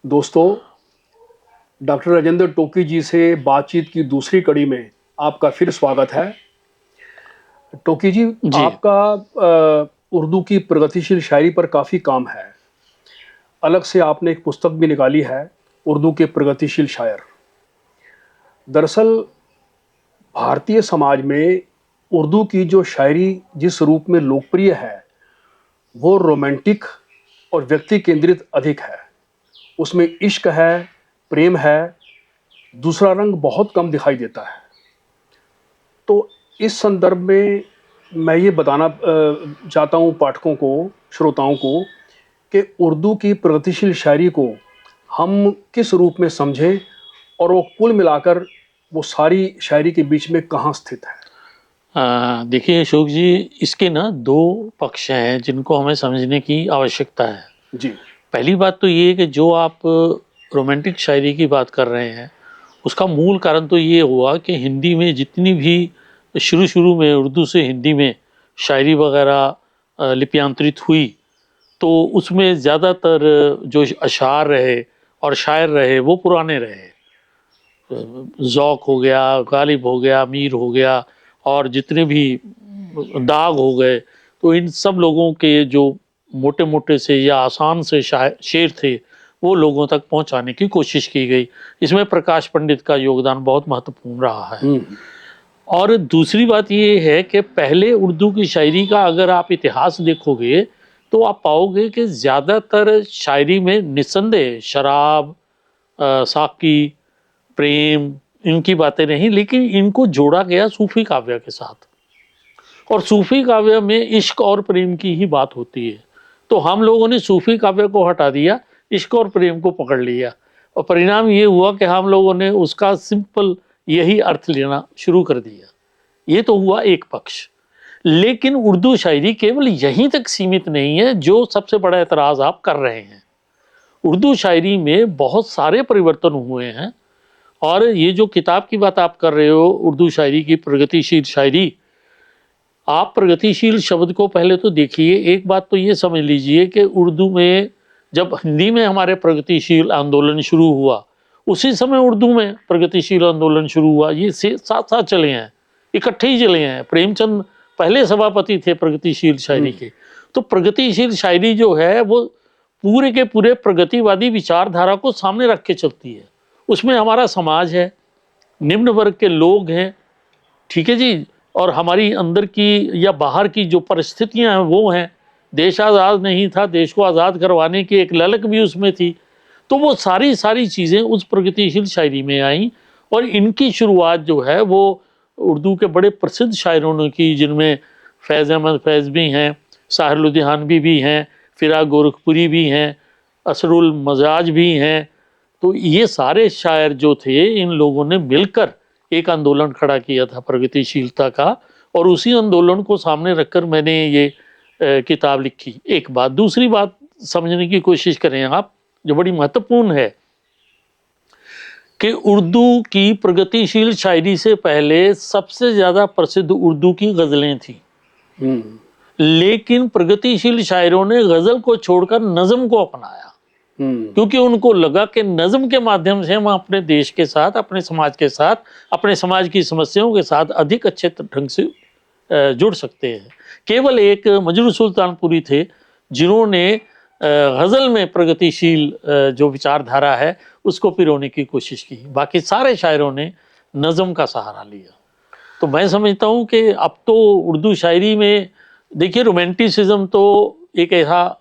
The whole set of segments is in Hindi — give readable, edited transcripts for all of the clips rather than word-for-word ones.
दोस्तों, डॉक्टर राजेंद्र टोकी जी से बातचीत की दूसरी कड़ी में आपका फिर स्वागत है। टोकी जी, जी। आपका उर्दू की प्रगतिशील शायरी पर काफ़ी काम है। अलग से आपने एक पुस्तक भी निकाली है, उर्दू के प्रगतिशील शायर। दरअसल भारतीय समाज में उर्दू की जो शायरी जिस रूप में लोकप्रिय है, वो रोमांटिक और व्यक्ति केंद्रित अधिक है। उसमें इश्क है, प्रेम है, दूसरा रंग बहुत कम दिखाई देता है। तो इस संदर्भ में मैं ये बताना चाहता हूँ पाठकों को, श्रोताओं को, कि उर्दू की प्रगतिशील शायरी को हम किस रूप में समझें और वो कुल मिलाकर वो सारी शायरी के बीच में कहाँ स्थित है? देखिए अशोक जी, इसके ना दो पक्ष हैं जिनको हमें समझने की आवश्यकता है। जी। पहली बात तो ये है कि जो आप रोमांटिक शायरी की बात कर रहे हैं, उसका मूल कारण तो ये हुआ कि हिंदी में जितनी भी शुरू शुरू में उर्दू से हिंदी में शायरी वगैरह लिप्यांतरित हुई, तो उसमें ज़्यादातर जो अशार रहे और शायर रहे वो पुराने रहे। ज़ौक़ हो गया, गालिब हो गया, मीर हो गया और जितने भी दाग हो गए, तो इन सब लोगों के जो मोटे मोटे से या आसान से शेर थे, वो लोगों तक पहुंचाने की कोशिश की गई। इसमें प्रकाश पंडित का योगदान बहुत महत्वपूर्ण रहा है। और दूसरी बात ये है कि पहले उर्दू की शायरी का अगर आप इतिहास देखोगे, तो आप पाओगे कि ज़्यादातर शायरी में निस्संदेह शराब, साकी, प्रेम, इनकी बातें नहीं, लेकिन इनको जोड़ा गया सूफी काव्य के साथ। और सूफी काव्य में इश्क और प्रेम की ही बात होती है। तो हम लोगों ने सूफी काव्य को हटा दिया, इश्क और प्रेम को पकड़ लिया, और परिणाम ये हुआ कि हम लोगों ने उसका सिंपल यही अर्थ लेना शुरू कर दिया। ये तो हुआ एक पक्ष। लेकिन उर्दू शायरी केवल यहीं तक सीमित नहीं है जो सबसे बड़ा एतराज़ आप कर रहे हैं। उर्दू शायरी में बहुत सारे परिवर्तन हुए हैं। और ये जो किताब की बात आप कर रहे हो, उर्दू शायरी की प्रगतिशील शायरी, आप प्रगतिशील शब्द को पहले तो देखिए। एक बात तो ये समझ लीजिए कि उर्दू में जब हिंदी में हमारे प्रगतिशील आंदोलन शुरू हुआ, उसी समय उर्दू में प्रगतिशील आंदोलन शुरू हुआ। ये साथ साथ चले हैं, इकट्ठे ही चले हैं। प्रेमचंद पहले सभापति थे प्रगतिशील शायरी के। तो प्रगतिशील शायरी जो है वो पूरे के पूरे प्रगतिवादी विचारधारा को सामने रख के चलती है। उसमें हमारा समाज है, निम्न वर्ग के लोग हैं, ठीक है जी, और हमारी अंदर की या बाहर की जो परिस्थितियां हैं वो हैं। देश आज़ाद नहीं था, देश को आज़ाद करवाने की एक ललक भी उसमें थी। तो वो सारी सारी चीज़ें उस प्रगतिशील शायरी में आई। और इनकी शुरुआत जो है वो उर्दू के बड़े प्रसिद्ध शायरों ने की, जिनमें फैज़ अहमद फैज़ भी हैं, साहिर लुधियानवी भी हैं, फिराक गोरखपुरी भी हैं, असरुल मजाज भी हैं। तो ये सारे शायर जो थे, इन लोगों ने मिलकर एक आंदोलन खड़ा किया था प्रगतिशीलता का। और उसी आंदोलन को सामने रखकर मैंने ये किताब लिखी। एक बात, दूसरी बात समझने की कोशिश करें आप, जो बड़ी महत्वपूर्ण है, कि उर्दू की प्रगतिशील शायरी से पहले सबसे ज़्यादा प्रसिद्ध उर्दू की गज़लें थी। लेकिन प्रगतिशील शायरों ने गज़ल को छोड़कर नज़म को अपनाया, क्योंकि उनको लगा कि नज़म के माध्यम से हम अपने देश के साथ, अपने समाज के साथ, अपने समाज की समस्याओं के साथ अधिक अच्छे ढंग से जुड़ सकते हैं। केवल एक मजरू सुल्तानपुरी थे जिन्होंने गज़ल में प्रगतिशील जो विचारधारा है उसको पिरोने की कोशिश की। बाकी सारे शायरों ने नज़म का सहारा लिया। तो मैं समझता हूँ कि अब तो उर्दू शायरी में देखिए, रोमांटिसिज्म तो एक ऐसा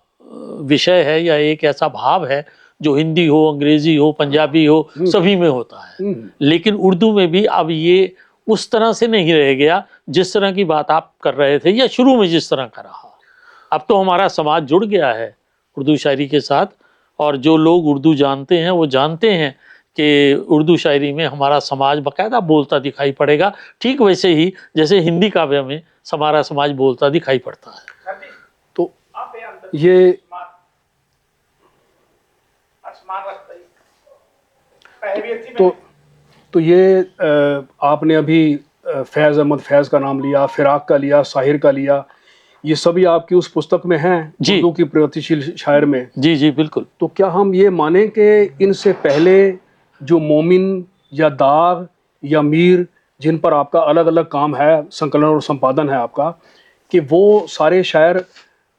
विषय है या एक ऐसा भाव है जो हिंदी हो, अंग्रेजी हो, पंजाबी हो, सभी में होता है। लेकिन उर्दू में भी अब ये उस तरह से नहीं रह गया जिस तरह की बात आप कर रहे थे या शुरू में जिस तरह का रहा। अब तो हमारा समाज जुड़ गया है उर्दू शायरी के साथ। और जो लोग उर्दू जानते हैं वो जानते हैं कि उर्दू शायरी में हमारा समाज बाकायदा बोलता दिखाई पड़ेगा, ठीक वैसे ही जैसे हिंदी काव्य में हमारा समाज बोलता दिखाई पड़ता है। तो ये तो तो ये आपने अभी फैज़ अहमद फैज़ का नाम लिया, फिराक का लिया, साहिर का लिया। ये सभी आपकी उस पुस्तक में हैं, जी। उर्दू की प्रगतिशील शायर में। जी जी बिल्कुल। तो क्या हम ये माने कि इनसे पहले जो मोमिन या दाग या मीर, जिन पर आपका अलग अलग काम है, संकलन और संपादन है आपका, कि वो सारे शायर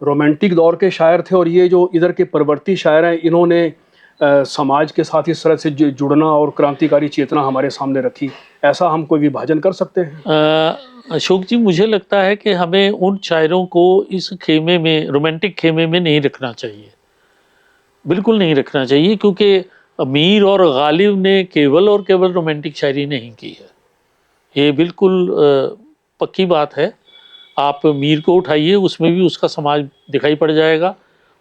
रोमांटिक दौर के शायर थे, और ये जो इधर के परवर्ती शायर हैं, इन्होंने समाज के साथ इस तरह से जुड़ना और क्रांतिकारी चेतना हमारे सामने रखी, ऐसा हम कोई विभाजन कर सकते हैं? अशोक जी, मुझे लगता है कि हमें उन शायरों को इस खेमे में, रोमांटिक खेमे में नहीं रखना चाहिए, बिल्कुल नहीं रखना चाहिए, क्योंकि मीर और गालिब ने केवल और केवल रोमांटिक शायरी नहीं की है, ये बिल्कुल पक्की बात है। आप मीर को उठाइए, उसमें भी उसका समाज दिखाई पड़ जाएगा,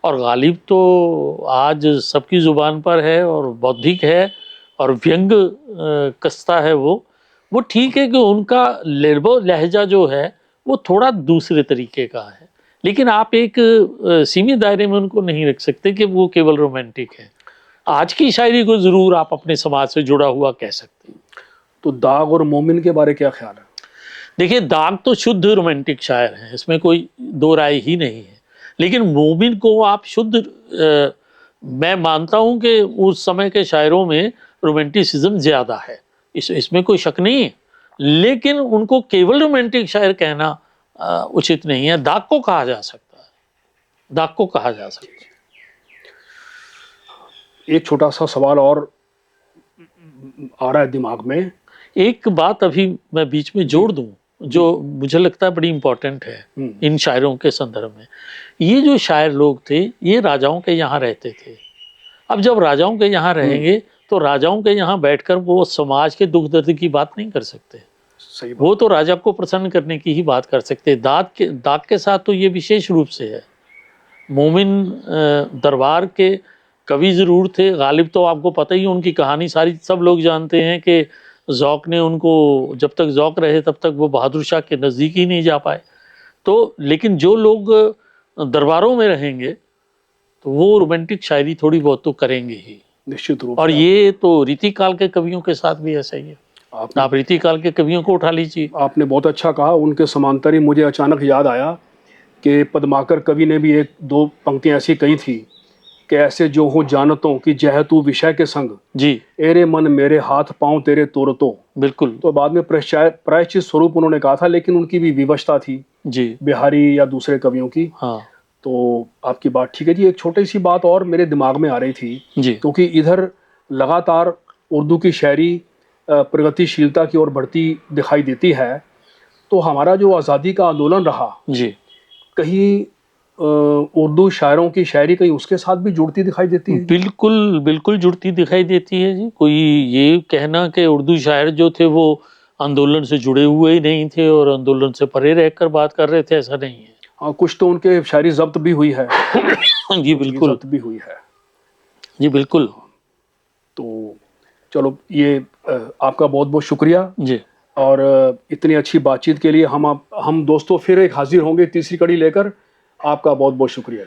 और गालिब तो आज सबकी ज़ुबान पर है और बौद्धिक है और व्यंग कसता है। वो ठीक है कि उनका लहजा जो है वो थोड़ा दूसरे तरीके का है, लेकिन आप एक सीमित दायरे में उनको नहीं रख सकते कि वो केवल रोमांटिक है। आज की शायरी को ज़रूर आप अपने समाज से जुड़ा हुआ कह सकते हैं। तो दाग और मोमिन के बारे क्या ख्याल है? देखिए, दाग तो शुद्ध रोमांटिक शायर हैं, इसमें कोई दो राय ही नहीं है, लेकिन मोमिन को आप शुद्ध मैं मानता हूं कि उस समय के शायरों में रोमांटिसिज्म ज़्यादा है, इसमें कोई शक नहीं है, लेकिन उनको केवल रोमांटिक शायर कहना उचित नहीं है। दाग को कहा जा सकता है, दाग को कहा जा सकता है। एक छोटा सा सवाल और आ रहा है दिमाग में। एक बात अभी मैं बीच में जोड़ दूं, जो मुझे लगता है बड़ी इंपॉर्टेंट है इन शायरों के संदर्भ में। ये जो शायर लोग थे, ये राजाओं के यहाँ रहते थे। अब जब राजाओं के यहाँ रहेंगे तो राजाओं के यहाँ बैठकर वो समाज के दुख दर्द की बात नहीं कर सकते, सही बात। वो तो राजा को प्रसन्न करने की ही बात कर सकते हैं। दाग के साथ तो ये विशेष रूप से है। मोमिन दरबार के कवि ज़रूर थे, गालिब तो आपको पता ही है, उनकी कहानी सारी सब लोग जानते हैं कि ज़ौक़ ने उनको, जब तक ज़ौक़ रहे तब तक वो बहादुर शाह के नज़दीक ही नहीं जा पाए। तो लेकिन जो लोग दरबारों में रहेंगे तो वो रोमांटिक शायरी थोड़ी बहुत तो करेंगे ही, निश्चित रूप और से। ये तो रीतिकाल के कवियों के साथ भी ऐसा ही है। आप रीतिकाल के कवियों को उठा लीजिए। आपने बहुत अच्छा कहा। उनके समांतर ही मुझे अचानक याद आया कि पद्माकर कवि ने भी एक दो पंक्तियां ऐसी कही थी कि ऐसे जो हूँ जानतों कि जह तू विषय के संग, जी एरे मन मेरे हाथ पाँव तेरे तोरतो। बिल्कुल। तो बाद में प्रायश्चित स्वरूप उन्होंने कहा था, लेकिन उनकी भी विवशता थी जी बिहारी या दूसरे कवियों की। हाँ तो आपकी बात ठीक है जी। एक छोटी सी बात और मेरे दिमाग में आ रही थी, जी, क्योंकि इधर लगातार उर्दू की शायरी प्रगतिशीलता की ओर बढ़ती दिखाई देती है, तो हमारा जो आज़ादी का आंदोलन रहा, जी कहीं उर्दू शायरों की शायरी कहीं उसके साथ भी जुड़ती दिखाई देती है? बिल्कुल बिल्कुल जुड़ती दिखाई देती है जी। कोई ये कहना कि उर्दू शायर जो थे वो आंदोलन से जुड़े हुए ही नहीं थे और आंदोलन से परे रहकर बात कर रहे थे, ऐसा नहीं है। हाँ, कुछ तो उनके शायरी जब्त भी हुई है। जी बिल्कुल, जब्त भी हुई है जी बिल्कुल। तो चलो, ये आपका बहुत बहुत शुक्रिया। जी, और इतनी अच्छी बातचीत के लिए हम दोस्तों फिर एक हाजिर होंगे तीसरी कड़ी लेकर। आपका बहुत बहुत शुक्रिया।